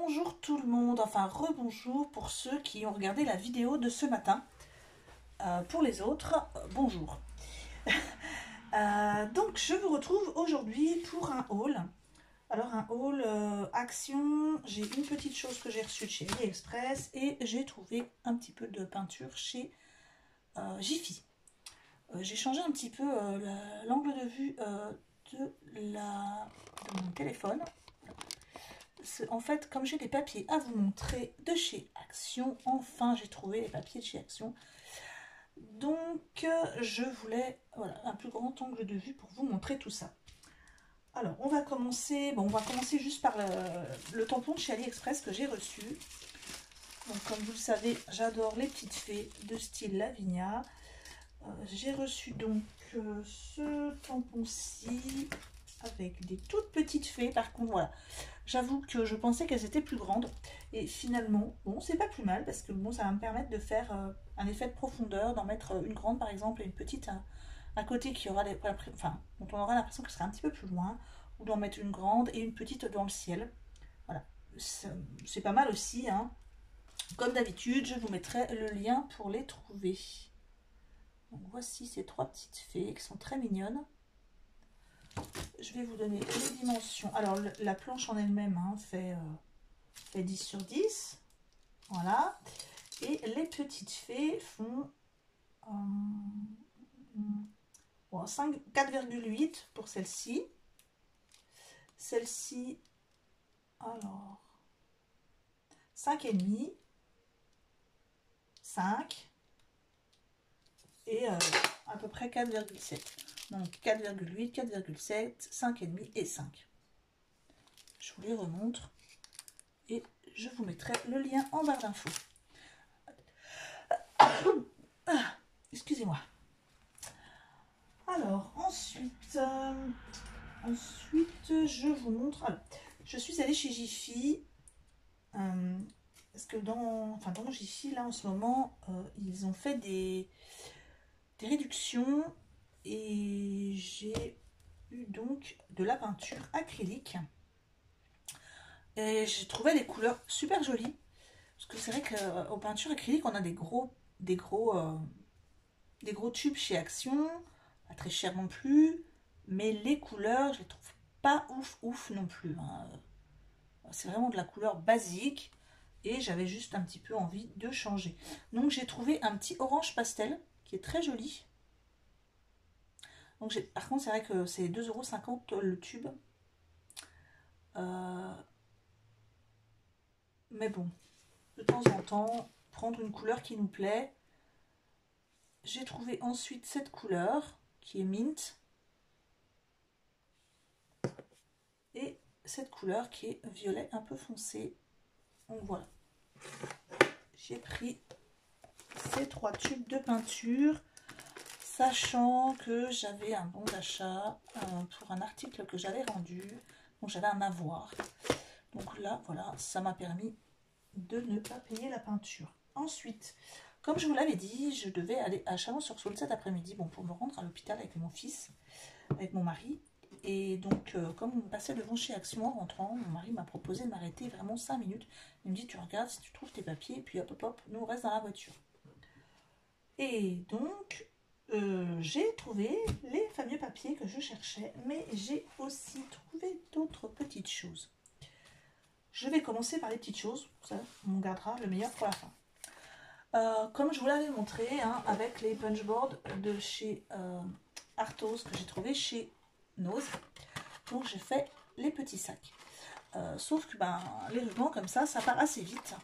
bonjour tout le monde, enfin rebonjour pour ceux qui ont regardé la vidéo de ce matin. Pour les autres, bonjour. Donc je vous retrouve aujourd'hui pour un haul. Alors un haul Action, j'ai une petite chose que j'ai reçue de chez AliExpress et j'ai trouvé un petit peu de peinture chez Jiffy. J'ai changé un petit peu l'angle de vue de mon téléphone. En fait, comme j'ai des papiers à vous montrer de chez Action, enfin j'ai trouvé les papiers de chez Action. Donc je voulais un plus grand angle de vue pour vous montrer tout ça. Alors on va commencer, juste par le tampon de chez AliExpress que j'ai reçu. Donc comme vous le savez, j'adore les petites fées de style Lavinia. J'ai reçu donc ce tampon-ci avec des toutes petites fées. Par contre, voilà, j'avoue que je pensais qu'elles étaient plus grandes. Et finalement, bon, c'est pas plus mal parce que bon, ça va me permettre de faire un effet de profondeur, d'en mettre une grande par exemple et une petite à côté qui aura dont on aura l'impression que ce sera un petit peu plus loin, ou d'en mettre une grande et une petite dans le ciel. Voilà, c'est pas mal aussi, hein. Comme d'habitude, je vous mettrai le lien pour les trouver. Donc voici ces trois petites fées qui sont très mignonnes. Je vais vous donner les dimensions. Alors la planche en elle-même fait 10 sur 10. Voilà. Et les petites fées font 4,8 pour celle-ci. Celle-ci, alors 5,5, 5 et à peu près 4,7. Donc 4,8, 4,7, 5,5 et 5. Je vous les remontre et je vous mettrai le lien en barre d'infos. Excusez-moi. Alors ensuite, je vous montre. Alors, je suis allée chez Jiffy parce que dans Jiffy là en ce moment, ils ont fait des réductions. Et j'ai eu donc de la peinture acrylique. Et j'ai trouvé des couleurs super jolies. Parce que c'est vrai qu'aux peintures acryliques, on a des gros tubes chez Action. Pas très cher non plus. Mais les couleurs, je les trouve pas ouf non plus. C'est vraiment de la couleur basique. Et j'avais juste un petit peu envie de changer. Donc j'ai trouvé un petit orange pastel qui est très joli. Donc par contre, c'est vrai que c'est 2,50 € le tube. Mais bon, de temps en temps, prendre une couleur qui nous plaît. J'ai trouvé ensuite cette couleur qui est mint. Et cette couleur qui est violet un peu foncé. Donc voilà. J'ai pris ces trois tubes de peinture. Sachant que j'avais un bon d'achat pour un article que j'avais rendu. Donc j'avais un avoir. Donc là, voilà, ça m'a permis de ne pas payer la peinture. Ensuite, comme je vous l'avais dit, je devais aller à Chalon-sur-Saône cet après-midi, pour me rendre à l'hôpital avec mon fils, avec mon mari. Et donc, comme on passait devant chez Action en rentrant, mon mari m'a proposé de m'arrêter vraiment 5 minutes. Il me dit, tu regardes si tu trouves tes papiers, et puis hop, hop, hop, nous on reste dans la voiture. Et donc, j'ai trouvé les fameux papiers que je cherchais, mais j'ai aussi trouvé d'autres petites choses. Je vais commencer par les petites choses, ça, on gardera le meilleur pour la fin. Comme je vous l'avais montré, avec les punchboards de chez Arthos que j'ai trouvé chez Nose, donc j'ai fait les petits sacs. Sauf que les rubans comme ça part assez vite.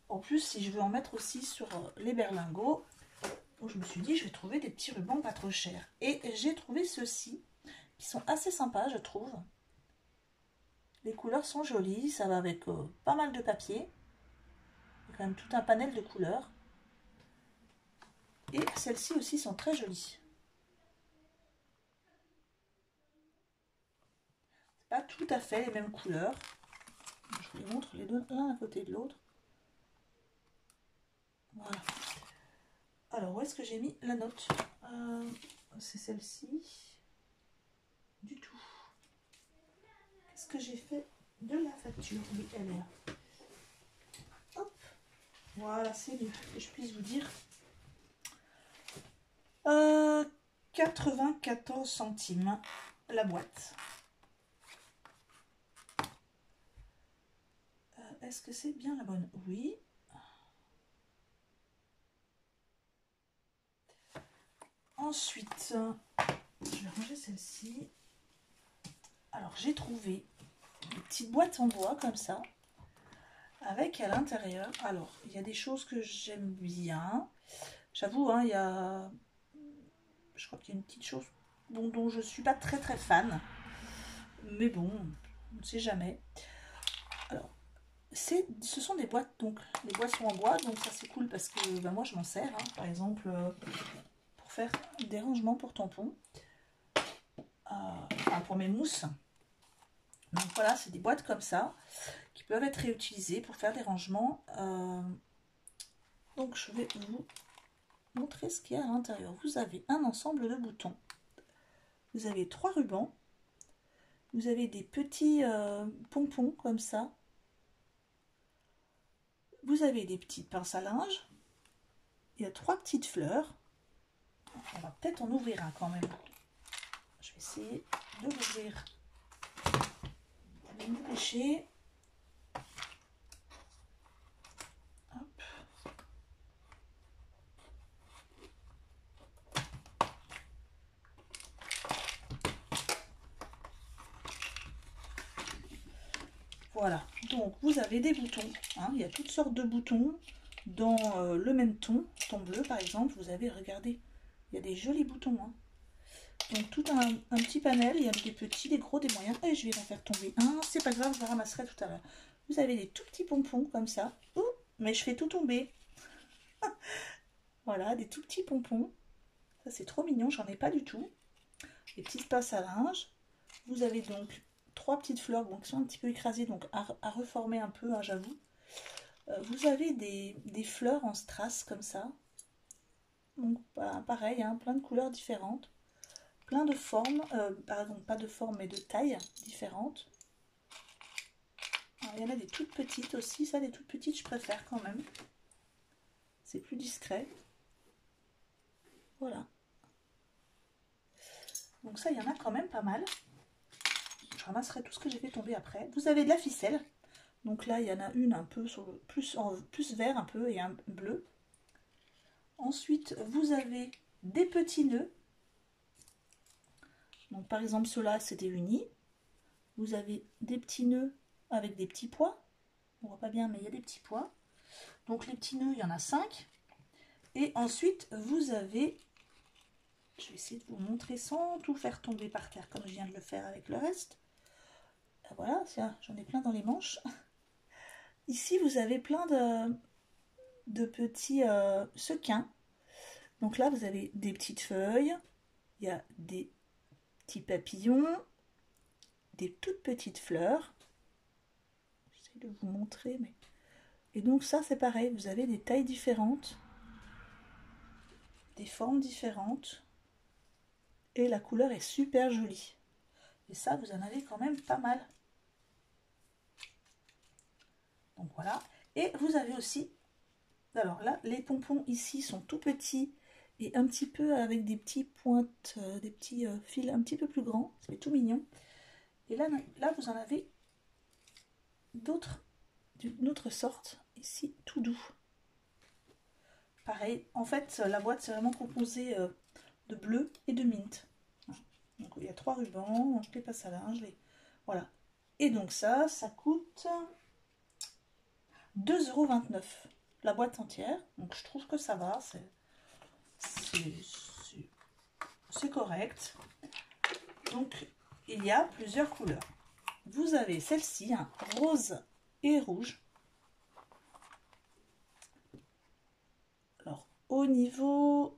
En plus, si je veux en mettre aussi sur les berlingots, donc je me suis dit je vais trouver des petits rubans pas trop chers. Et j'ai trouvé ceux-ci qui sont assez sympas, je trouve. Les couleurs sont jolies, ça va avec pas mal de papier. Il y a quand même tout un panel de couleurs. Et celles-ci aussi sont très jolies. C'est pas tout à fait les mêmes couleurs. Je vous les montre les deux l'un à côté de l'autre. Voilà. Alors, où est-ce que j'ai mis la note? C'est celle-ci. Du tout. Qu'est-ce que j'ai fait de la facture. Oui, elle est là. Hop, voilà, c'est mieux que je puisse vous dire. 94 centimes la boîte. Est-ce que c'est bien la bonne? Oui. Ensuite, je vais ranger celle-ci. Alors, j'ai trouvé des petites boîtes en bois comme ça, avec à l'intérieur. Alors, il y a des choses que j'aime bien. J'avoue, hein, je crois qu'il y a une petite chose dont je ne suis pas très fan. Mais bon, on ne sait jamais. Alors, ce sont des boîtes, donc les boîtes sont en bois, donc ça c'est cool parce que ben, moi je m'en sers, hein, par exemple, pour faire des rangements pour tampons, enfin pour mes mousses. Donc voilà, c'est des boîtes comme ça qui peuvent être réutilisées pour faire des rangements. Donc je vais vous montrer ce qu'il y a à l'intérieur. Vous avez un ensemble de boutons. Vous avez 3 rubans. Vous avez des petits pompons comme ça. Vous avez des petites pinces à linge. Il y a 3 petites fleurs. On va peut-être en ouvrir un quand même. Je vais essayer de l'ouvrir. Je vais me dépêcher. Hop. Voilà, donc vous avez des boutons, hein, il y a toutes sortes de boutons dans le même ton bleu par exemple, vous avez, regardez, il y a des jolis boutons, hein. Donc tout un petit panel, il y a des petits, des gros, des moyens, et je vais en faire tomber un, c'est pas grave, je le ramasserai tout à l'heure. Vous avez des tout petits pompons comme ça, ouh, mais je fais tout tomber. Voilà, des tout petits pompons, ça c'est trop mignon, j'en ai pas du tout. Des petites pinces à linge, vous avez donc 3 petites fleurs bon, qui sont un petit peu écrasées, donc à reformer un peu, hein, j'avoue. Vous avez des fleurs en strass comme ça. Donc pareil, hein, plein de couleurs différentes. Plein de formes, pardon, pas de formes mais de tailles différentes. Alors, il y en a des toutes petites aussi, ça des toutes petites je préfère quand même. C'est plus discret. Voilà. Donc ça il y en a quand même pas mal. Je ramasserai tout ce que j'ai fait tomber après. Vous avez de la ficelle. Donc là, il y en a une un peu sur le plus vert un peu et un bleu. Ensuite, vous avez des petits nœuds. Donc par exemple, ceux-là, c'est des unis. Vous avez des petits nœuds avec des petits pois. On voit pas bien, mais il y a des petits pois. Donc les petits nœuds, il y en a 5. Et ensuite, vous avez... Je vais essayer de vous montrer sans tout faire tomber par terre, comme je viens de le faire avec le reste. Voilà, j'en ai plein dans les manches. Ici, vous avez plein de petits sequins. Donc là, vous avez des petites feuilles, il y a des petits papillons, des toutes petites fleurs. J'essaie de vous montrer, mais... Et donc ça, c'est pareil, vous avez des tailles différentes, des formes différentes, et la couleur est super jolie. Et ça, vous en avez quand même pas mal. Donc voilà. Et vous avez aussi... Alors là, les pompons ici sont tout petits et un petit peu avec des petits pointes, des petits fils un petit peu plus grands. C'est tout mignon. Et là, vous en avez d'autres d'une autre sorte. Ici, tout doux. Pareil, en fait, la boîte, c'est vraiment composée de bleu et de mint. Donc, il y a 3 rubans, les passes à linge, voilà. Et donc ça coûte 2,29 € la boîte entière. Donc je trouve que ça va, c'est correct. Donc il y a plusieurs couleurs. Vous avez celle-ci, hein, rose et rouge. Alors au niveau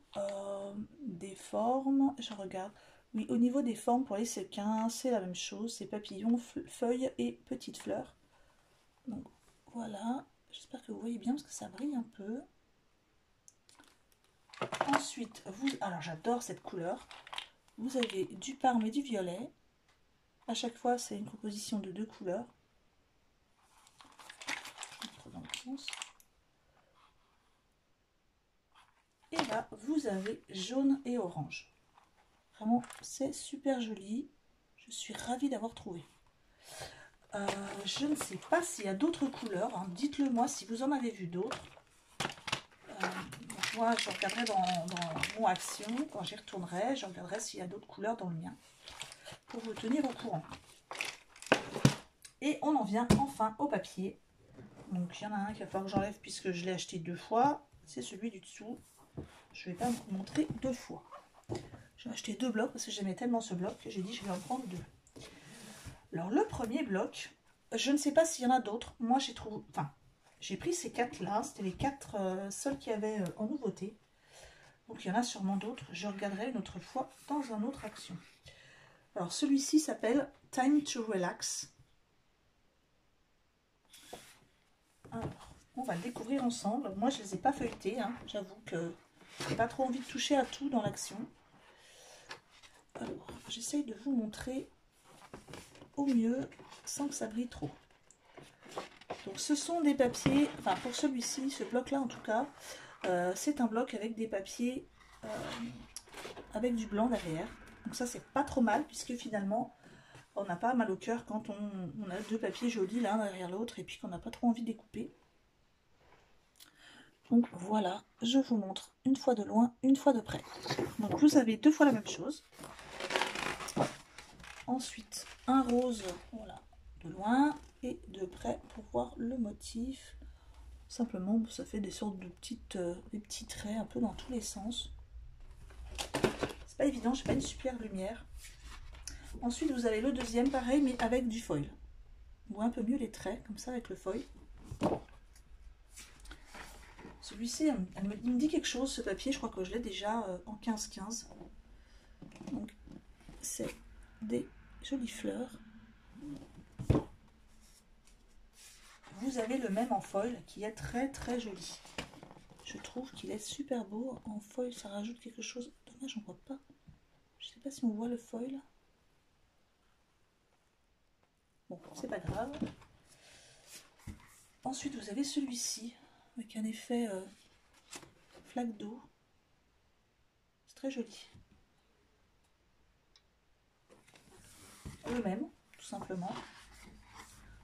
des formes, je regarde. Oui, au niveau des formes pour les sequins, c'est la même chose. C'est papillons, feuilles et petites fleurs. Donc voilà. J'espère que vous voyez bien parce que ça brille un peu. Ensuite, alors j'adore cette couleur. Vous avez du parme et du violet. À chaque fois, c'est une composition de 2 couleurs. pense. Et là, vous avez jaune et orange. Vraiment, c'est super joli. Je suis ravie d'avoir trouvé. Je ne sais pas s'il y a d'autres couleurs. Hein. Dites-le moi si vous en avez vu d'autres. Moi, je regarderai dans mon action. Quand j'y retournerai, je regarderai s'il y a d'autres couleurs dans le mien. Pour vous tenir au courant. Et on en vient enfin au papier. Donc, il y en a un qu'il va falloir que j'enlève puisque je l'ai acheté 2 fois. C'est celui du dessous. Je ne vais pas vous montrer 2 fois. J'ai acheté 2 blocs parce que j'aimais tellement ce bloc que j'ai dit je vais en prendre 2. Alors le premier bloc, je ne sais pas s'il y en a d'autres. Moi j'ai trouvé, enfin j'ai pris ces 4 là, c'était les 4 seuls qu'il y avait en nouveauté. Donc il y en a sûrement d'autres. Je regarderai une autre fois dans une autre action. Alors celui-ci s'appelle Time to Relax. Alors on va le découvrir ensemble. Moi je ne les ai pas feuilletés, hein. J'avoue que j'ai pas trop envie de toucher à tout dans l'action. Alors j'essaye de vous montrer au mieux sans que ça brille trop. Donc ce sont des papiers, enfin pour celui-ci, ce bloc là en tout cas, c'est un bloc avec des papiers avec du blanc derrière. Donc ça c'est pas trop mal puisque finalement on n'a pas mal au cœur quand on a 2 papiers jolis l'un derrière l'autre et puis qu'on n'a pas trop envie de découper. Donc voilà, je vous montre une fois de loin, une fois de près. Donc vous avez 2 fois la même chose. Ensuite un rose, voilà, de loin et de près pour voir le motif. Simplement ça fait des sortes de des petits traits un peu dans tous les sens. C'est pas évident, j'ai pas une super lumière. Ensuite vous avez le deuxième pareil mais avec du foil. On voit un peu mieux les traits comme ça avec le foil. Celui-ci il me dit quelque chose ce papier, je crois que je l'ai déjà en 15-15. Donc c'est des jolies fleurs. Vous avez le même en foil qui est très très joli. Je trouve qu'il est super beau. En foil, ça rajoute quelque chose. Dommage, on voit pas. Je sais pas si on voit le foil. Bon, c'est pas grave. Ensuite, vous avez celui-ci avec un effet flaque d'eau. C'est très joli. Le même, tout simplement.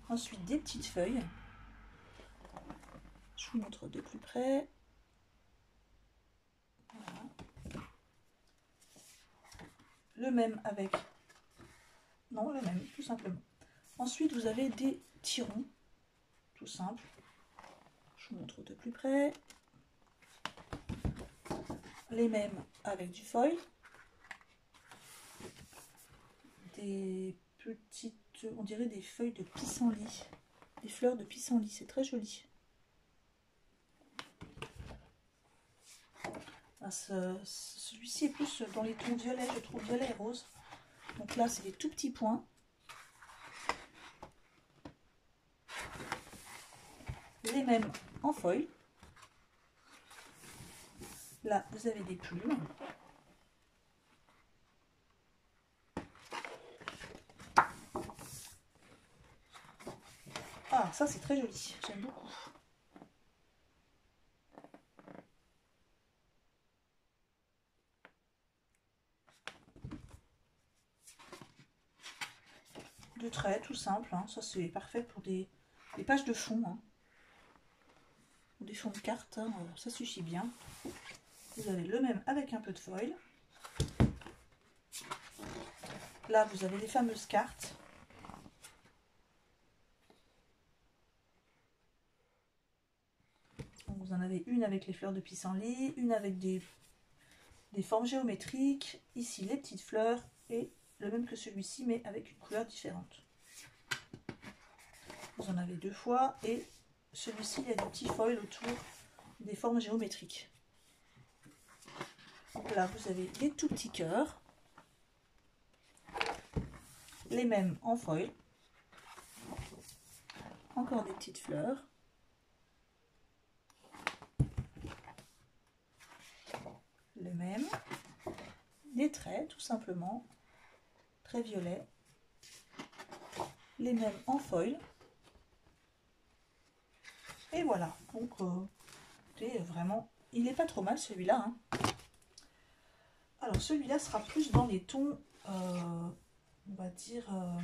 Ensuite, des petites feuilles. Je vous montre de plus près. Voilà. Le même avec... Non, le même, tout simplement. Ensuite, vous avez des tirons, tout simple. Je vous montre de plus près. Les mêmes avec du foil. Des petites, on dirait des feuilles de pissenlit. Des fleurs de pissenlit, c'est très joli. Celui-ci est plus dans les tons violets, je trouve, violet et rose. Donc là, c'est des tout petits points. Les mêmes en foil. Là, vous avez des plumes. Ah, ça c'est très joli, j'aime beaucoup. De traits, tout simple, hein. Ça c'est parfait pour des pages de fond, hein. Ou des fonds de cartes, hein. Ça suffit bien. Vous avez le même avec un peu de foil. Là, vous avez les fameuses cartes. Donc, vous en avez une avec les fleurs de pissenlit, une avec des formes géométriques. Ici, les petites fleurs et le même que celui-ci, mais avec une couleur différente. Vous en avez 2 fois et celui-ci, il y a des petits foils autour des formes géométriques. Donc là, vous avez des tout petits cœurs. Les mêmes en foil. Encore des petites fleurs. Le même. Des traits, tout simplement. Très violets. Les mêmes en foil. Et voilà, donc vraiment, il n'est pas trop mal celui-là. Hein. Alors celui-là sera plus dans les tons, on va dire, un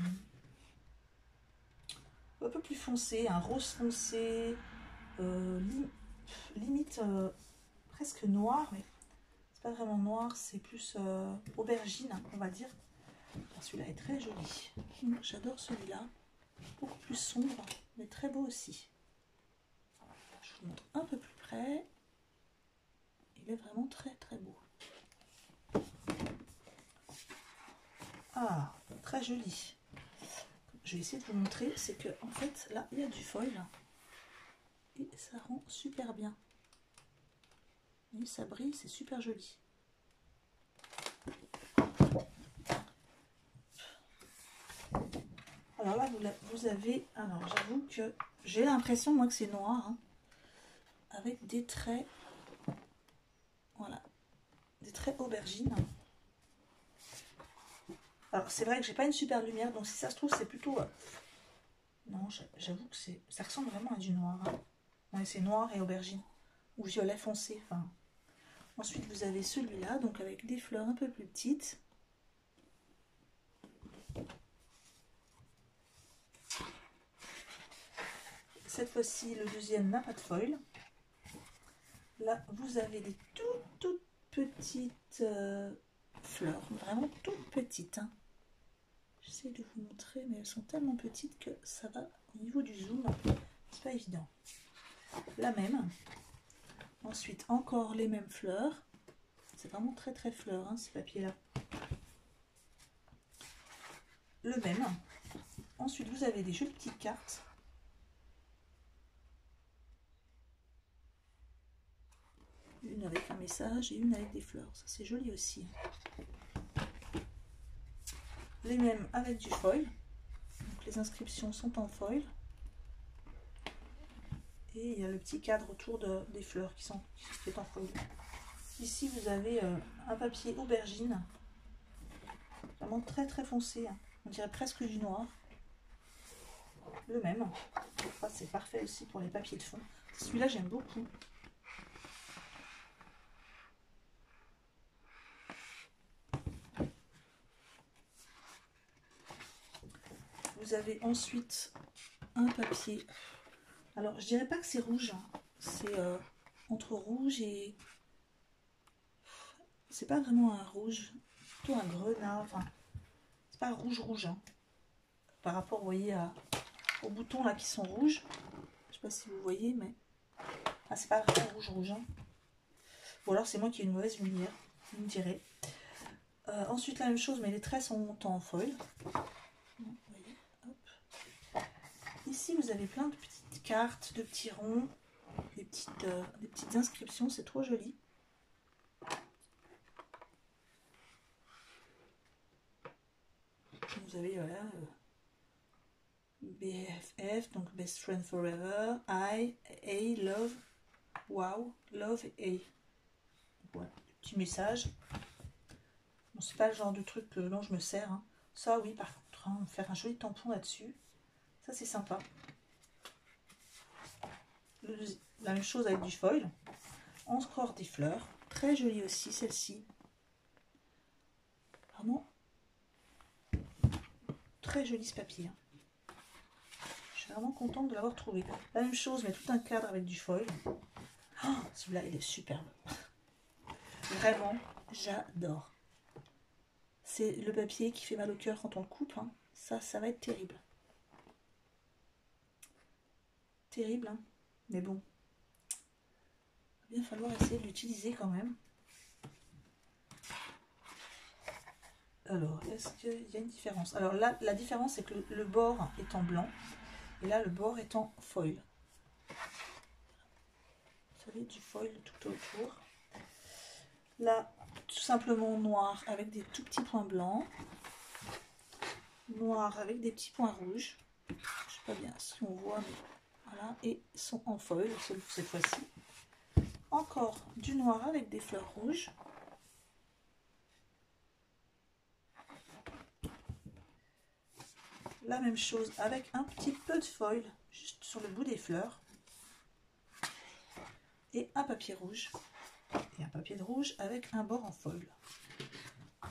peu plus foncé, un rose foncé, limite presque noir, mais c'est pas vraiment noir, c'est plus aubergine, on va dire. Celui-là est très joli. J'adore celui-là, beaucoup plus sombre, mais très beau aussi. Je vous montre un peu plus près. Il est vraiment très très beau. Ah, très joli. Je vais essayer de vous montrer, c'est que en fait là il y a du foil et ça rend super bien. Et ça brille, c'est super joli. Alors là vous avez, alors j'avoue que j'ai l'impression moi que c'est noir, hein, avec des traits, voilà, des traits aubergines. Alors c'est vrai que j'ai pas une super lumière, donc si ça se trouve c'est plutôt... Non, j'avoue que ça ressemble vraiment à du noir. Hein. Ouais, c'est noir et aubergine, ou violet foncé. Enfin. Ensuite vous avez celui-là, donc avec des fleurs un peu plus petites. Cette fois-ci le deuxième n'a pas de foil. Là vous avez des toutes petites fleurs, vraiment toutes petites. Hein. J'essaie de vous montrer, mais elles sont tellement petites que ça va au niveau du zoom, c'est pas évident. La même. Ensuite, encore les mêmes fleurs. C'est vraiment très très fleur, hein, ces papiers-là. Le même. Ensuite, vous avez des jolies petites cartes. Une avec un message et une avec des fleurs. Ça, c'est joli aussi. Les mêmes avec du foil. Donc, les inscriptions sont en foil. Et il y a le petit cadre autour des fleurs qui est en foil. Ici, vous avez un papier aubergine. Vraiment très très foncé. Hein. On dirait presque du noir. Le même. Ça, c'est parfait aussi pour les papiers de fond. Celui-là, j'aime beaucoup. Vous avez ensuite un papier. Alors, je dirais pas que c'est rouge. Hein. C'est entre rouge et... C'est pas vraiment un rouge. Plutôt un grenat. Enfin, c'est pas rouge rouge. Hein. Par rapport, vous voyez, aux boutons là qui sont rouges. Je sais pas si vous voyez, mais... Ah, c'est pas vraiment rouge rouge. Hein. Ou alors c'est moi qui ai une mauvaise lumière. Vous me direz. Ensuite, la même chose, mais les traits sont en foil. Vous voyez, hop. Ici, vous avez plein de petites cartes, de petits ronds, des petites inscriptions, c'est trop joli. Vous avez voilà, BFF, donc Best Friend Forever, I, A, Love, Wow, Love et A. Voilà, petit message. Bon, c'est pas le genre de truc dont je me sers. Hein. Ça, oui, par contre, hein, faire un joli tampon là-dessus, ça c'est sympa. La même chose avec du foil. Encore des fleurs. Très jolie aussi, celle-ci. Vraiment très joli ce papier. Je suis vraiment contente de l'avoir trouvé. La même chose, mais tout un cadre avec du foil. Oh, celui-là, il est superbe. Vraiment, j'adore. C'est le papier qui fait mal au cœur quand on le coupe. Hein. Ça va être terrible. Terrible, hein. Mais bon. Il va bien falloir essayer de l'utiliser quand même. Alors, est-ce qu'il y a une différence? Alors là, la différence, c'est que le bord est en blanc. Et là, le bord est en foil. Vous savez, du foil tout autour. Là, tout simplement noir avec des tout petits points blancs. Noir avec des petits points rouges. Je ne sais pas bien si on voit, mais voilà. Et sont en foil cette fois-ci. Encore du noir avec des fleurs rouges. La même chose avec un petit peu de foil juste sur le bout des fleurs. et un papier rouge. Et un papier de rouge avec un bord en foil.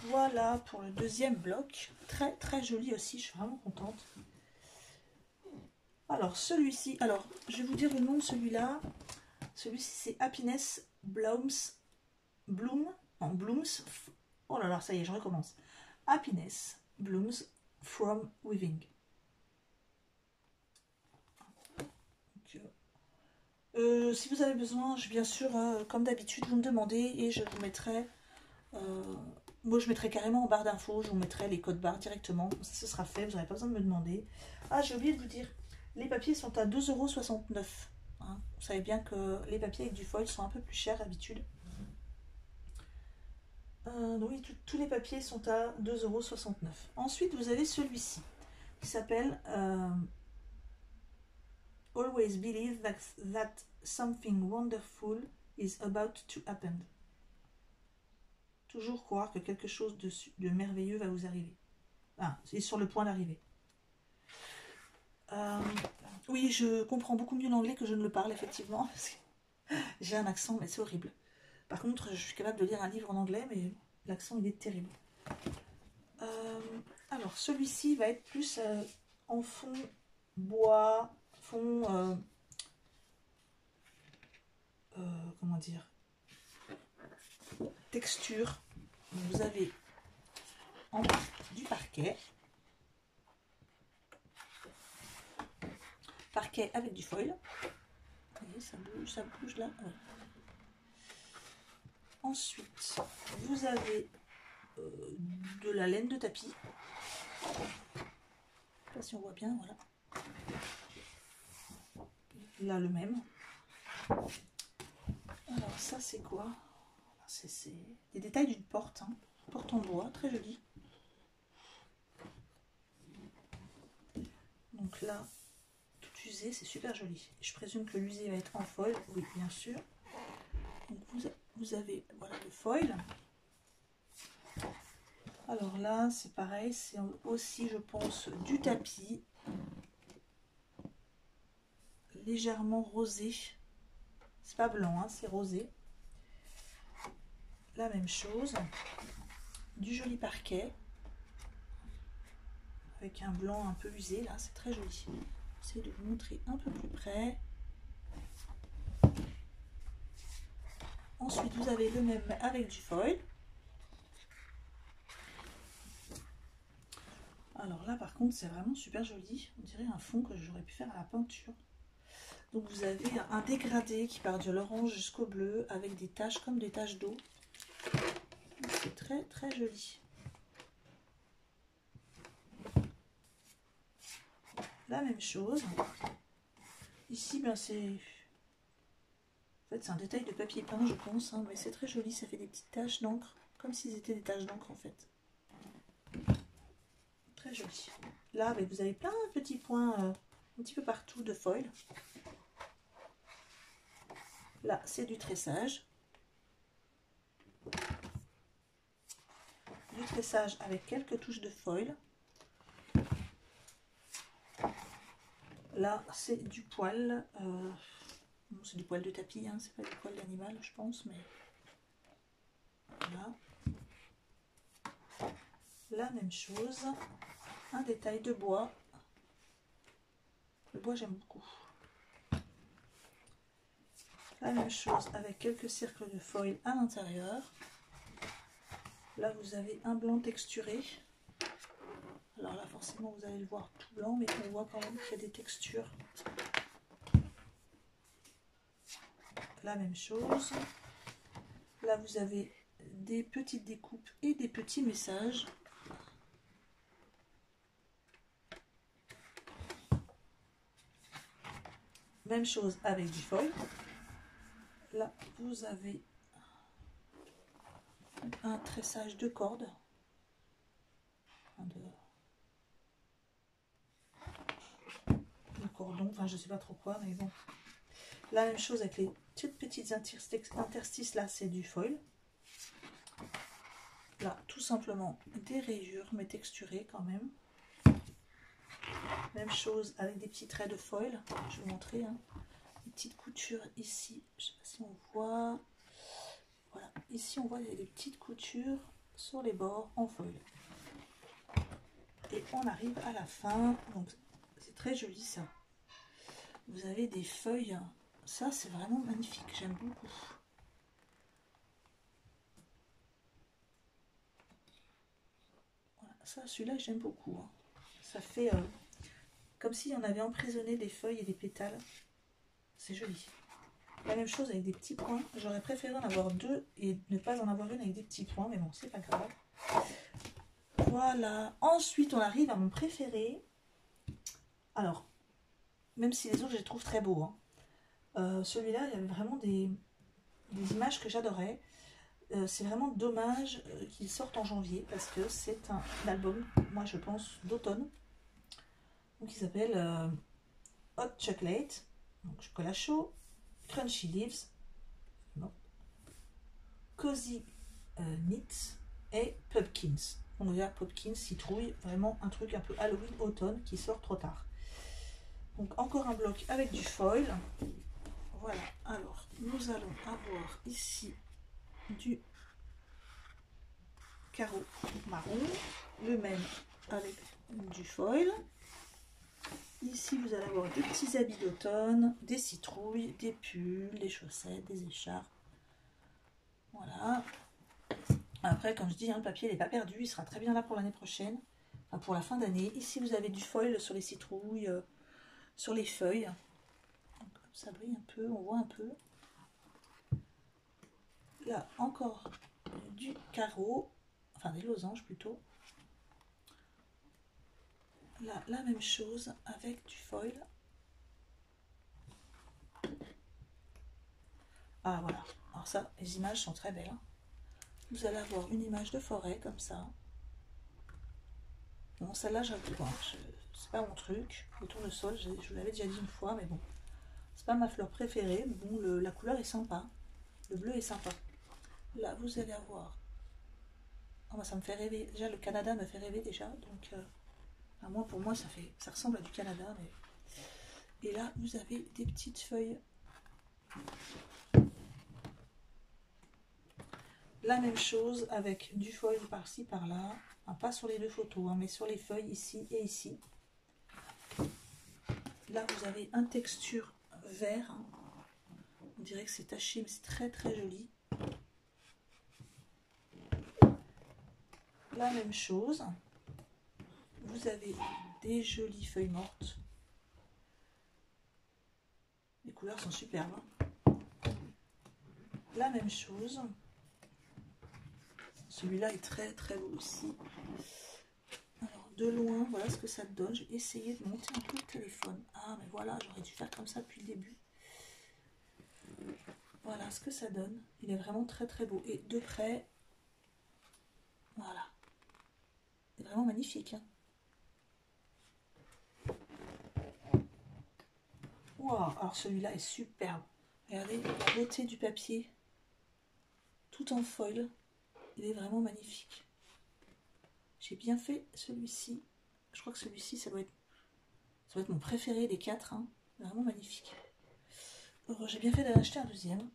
Voilà pour le deuxième bloc. Très très joli aussi, je suis vraiment contente. Alors celui-ci, alors je vais vous dire le nom de celui-là. Celui-ci c'est Happiness Blooms. Oh là là, ça y est, je recommence. Happiness Blooms from Weaving. Si vous avez besoin, bien sûr, comme d'habitude, vous me demandez et je vous mettrai. Moi, je mettrai carrément en barre d'infos, je vous mettrai les codes barres directement. Comme ça, ce sera fait, vous n'aurez pas besoin de me demander. Ah, j'ai oublié de vous dire, les papiers sont à 2,69 €. Hein. Vous savez bien que les papiers avec du foil sont un peu plus chers d'habitude. Donc, oui, tous les papiers sont à 2,69 €. Ensuite, vous avez celui-ci qui s'appelle Always believe that something wonderful is about to happen. Toujours croire que quelque chose de merveilleux va vous arriver. Ah, c'est sur le point d'arriver. Oui, je comprends beaucoup mieux l'anglais que je ne le parle, effectivement. J'ai un accent, mais c'est horrible. Par contre, je suis capable de lire un livre en anglais, mais l'accent, il est terrible. Alors, celui-ci va être plus en fond bois, fond... comment dire, texture. Vous avez en bas du parquet avec du foil. Vous voyez, ça bouge là. Ouais. Ensuite, vous avez de la laine de tapis. Je ne sais pas si on voit bien, voilà. Là, le même. Alors, ça, c'est quoi? C'est des détails d'une porte, hein. Porte en bois, très jolie. Donc là, tout usé, c'est super joli. Je présume que l'usé va être en foil, oui, bien sûr. Donc vous avez, voilà, le foil. Alors là, c'est pareil, c'est aussi, je pense, du tapis. Légèrement rosé. C'est pas blanc, hein, c'est rosé. La même chose. Du joli parquet. Avec un blanc un peu usé, là, c'est très joli. J'essaie de vous montrer un peu plus près. Ensuite, vous avez le même avec du foil. Alors là, par contre, c'est vraiment super joli. On dirait un fond que j'aurais pu faire à la peinture. Donc vous avez un dégradé qui part de l'orange jusqu'au bleu avec des taches comme des taches d'eau. C'est très très joli. La même chose. Ici, ben c'est... En fait, c'est un détail de papier peint, je pense, hein, mais c'est très joli. Ça fait des petites taches d'encre, comme s'ils étaient des taches d'encre en fait. Très joli. Là, ben, vous avez plein de petits points un petit peu partout de foil. Là, c'est du tressage. Du tressage avec quelques touches de foil. Là, c'est du poil. C'est du poil de tapis, hein, c'est pas du poil d'animal, je pense, mais voilà. La même chose. Un détail de bois. Le bois, j'aime beaucoup. La même chose avec quelques cercles de foil à l'intérieur. Là, vous avez un blanc texturé. Alors là, forcément, vous allez le voir tout blanc, mais on voit quand même qu'il y a des textures. La même chose. Là, vous avez des petites découpes et des petits messages. Même chose avec du foil. Là, vous avez un tressage de cordes. De cordon, enfin je sais pas trop quoi, mais bon. La même chose avec les toutes petites interstices, là c'est du foil. Là, tout simplement des rayures, mais texturées quand même. Même chose avec des petits traits de foil, je vais vous montrer, hein. Des petites coutures ici. Je sais pas si on voit. Voilà, ici on voit il y a des petites coutures sur les bords en foil. Et on arrive à la fin. Donc c'est très joli ça. Vous avez des feuilles. Ça c'est vraiment magnifique. J'aime beaucoup. Voilà, ça celui-là j'aime beaucoup. Hein. Ça fait comme s'il y en avait emprisonné des feuilles et des pétales. C'est joli. La même chose avec des petits points. J'aurais préféré en avoir deux et ne pas en avoir une avec des petits points. Mais bon, c'est pas grave. Voilà. Ensuite, on arrive à mon préféré. Alors, même si les autres, je les trouve très beaux. Hein. Celui-là, il y avait vraiment des images que j'adorais. C'est vraiment dommage qu'il sorte en janvier parce que c'est un album, moi je pense, d'automne. Donc il s'appelle Hot Chocolate, donc chocolat chaud, Crunchy Leaves, non, Cozy Knits et Pumpkins. On dirait Pumpkins, citrouille, vraiment un truc un peu Halloween automne qui sort trop tard. Donc encore un bloc avec du foil. Voilà, alors nous allons avoir ici du carreau marron, le même avec du foil. Ici vous allez avoir des petits habits d'automne, des citrouilles, des pulls, des chaussettes, des écharpes. Voilà. Après, comme je dis, hein, le papier n'est pas perdu, il sera très bien là pour l'année prochaine, enfin pour la fin d'année. Ici vous avez du foil sur les citrouilles, sur les feuilles. Donc, ça brille un peu, on voit un peu. Là encore du carreau, enfin des losanges plutôt. Là la même chose avec du foil. Ah voilà, alors ça, les images sont très belles. Hein. Vous allez avoir une image de forêt comme ça. Bon, celle-là, j'avoue, hein, c'est pas mon truc. Le tournesol, je vous l'avais déjà dit une fois, mais bon, c'est pas ma fleur préférée. Bon, la couleur est sympa. Le bleu est sympa. Là, vous allez avoir... Oh, bah, ça me fait rêver. Déjà, le Canada me fait rêver déjà. Donc, moi, pour moi, ça ressemble à du Canada. Mais... Et là, vous avez des petites feuilles. La même chose avec du foil par-ci, par-là. Enfin, pas sur les deux photos, hein, mais sur les feuilles ici et ici. Là, vous avez une texture vert. On dirait que c'est taché, mais c'est très très joli. La même chose. Vous avez des jolies feuilles mortes. Les couleurs sont superbes. La même chose. Celui-là est très très beau aussi. Alors de loin, voilà ce que ça donne. J'ai essayé de monter un peu le téléphone. Ah mais voilà, j'aurais dû faire comme ça depuis le début. Voilà ce que ça donne. Il est vraiment très très beau. Et de près, voilà. C'est vraiment magnifique. Hein. Wow, alors celui-là est superbe. Regardez la beauté du papier. Tout en foil. Il est vraiment magnifique. J'ai bien fait celui-ci. Je crois que celui-ci, ça doit être mon préféré des quatre. Hein. Vraiment magnifique. J'ai bien fait d'en acheter un deuxième.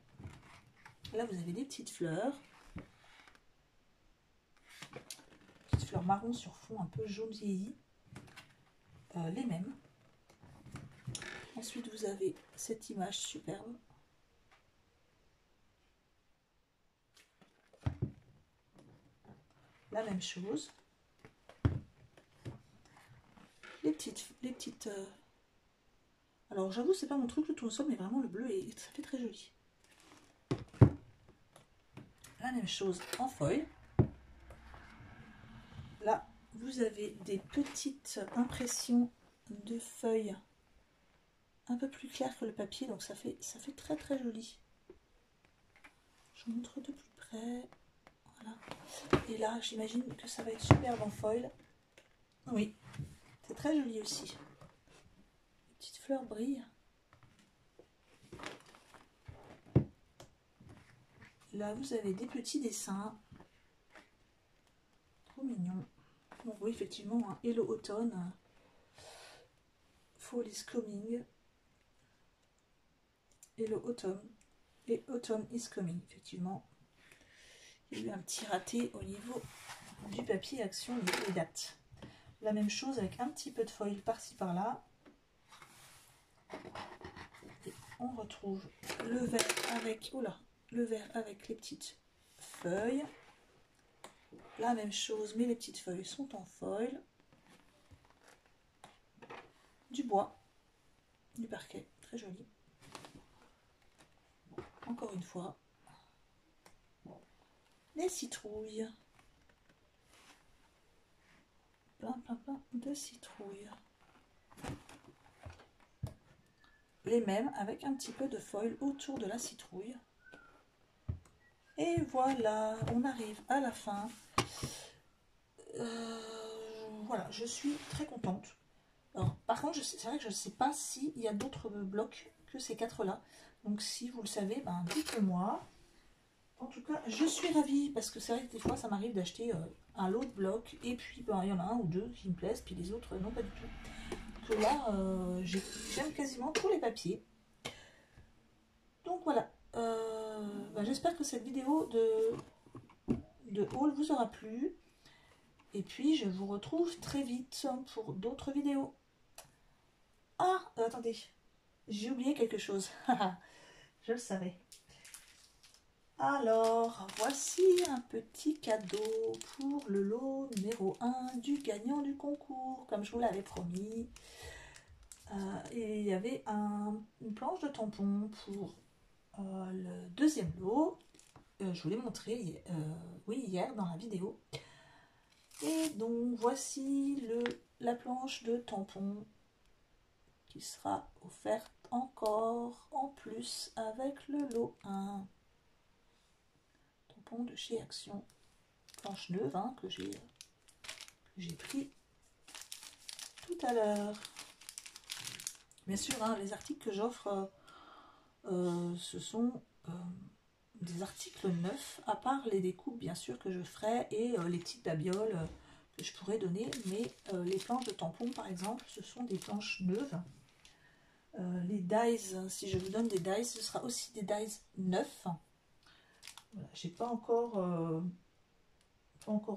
Là, vous avez des petites fleurs. Petites fleurs marron sur fond un peu jaune vieilli. Les mêmes. Ensuite, vous avez cette image superbe. La même chose. Les petites alors j'avoue c'est pas mon truc le tournesol, mais vraiment le bleu ça fait très joli. La même chose en foil. Là vous avez des petites impressions de feuilles un peu plus claires que le papier, donc ça fait très très joli. Je vous montre de plus près. Voilà. Et là j'imagine que ça va être superbe en foil. Oui, c'est très joli aussi. Les petites fleurs brillent. Là, vous avez des petits dessins. Trop mignon. Donc oui, effectivement, un Hello Automne. Fall is coming. Hello Autumn. Et Autumn is coming, effectivement. Il y a eu un petit raté au niveau du papier action, au niveau des dates. La même chose avec un petit peu de foil par-ci par-là. Et on retrouve le vert avec, le vert avec les petites feuilles. La même chose, mais les petites feuilles sont en foil. Du bois, du parquet, très joli. Encore une fois, les citrouilles. Plein de citrouilles. Les mêmes avec un petit peu de foil autour de la citrouille. Et voilà, on arrive à la fin. Voilà, je suis très contente. Alors, par contre, c'est vrai que je ne sais pas s'il y a d'autres blocs que ces 4-là. Donc, si vous le savez, ben, dites-le moi. En tout cas, je suis ravie parce que c'est vrai que des fois, ça m'arrive d'acheter un lot de blocs. Et puis, ben, il y en a un ou deux qui me plaisent, puis les autres, non, pas du tout. Que là, j'aime quasiment tous les papiers. Donc, voilà. Ben, j'espère que cette vidéo de haul vous aura plu. Et puis, je vous retrouve très vite pour d'autres vidéos. Ah, attendez, j'ai oublié quelque chose. Je le savais. Alors, voici un petit cadeau pour le lot numéro 1 du gagnant du concours, comme je vous l'avais promis. Et il y avait une planche de tampons pour le deuxième lot. Je vous l'ai montré oui, hier dans la vidéo. Et donc, voici la planche de tampons qui sera offerte encore en plus avec le lot 1. Tampon de chez Action. Planche neuve hein, que j'ai pris tout à l'heure. Bien sûr, hein, les articles que j'offre, ce sont des articles neufs, à part les découpes bien sûr que je ferai et les petites babioles que je pourrais donner. Mais les planches de tampons par exemple, ce sont des planches neuves. Les dies, si je vous donne des dies, ce sera aussi des dies neufs. Voilà, j'ai pas encore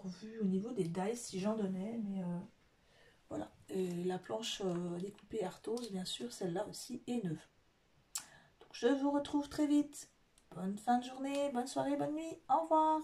vu au niveau des dies si j'en donnais, mais voilà. Et la planche découpée Arthos, bien sûr, celle-là aussi est neuve. Donc je vous retrouve très vite. Bonne fin de journée, bonne soirée, bonne nuit. Au revoir.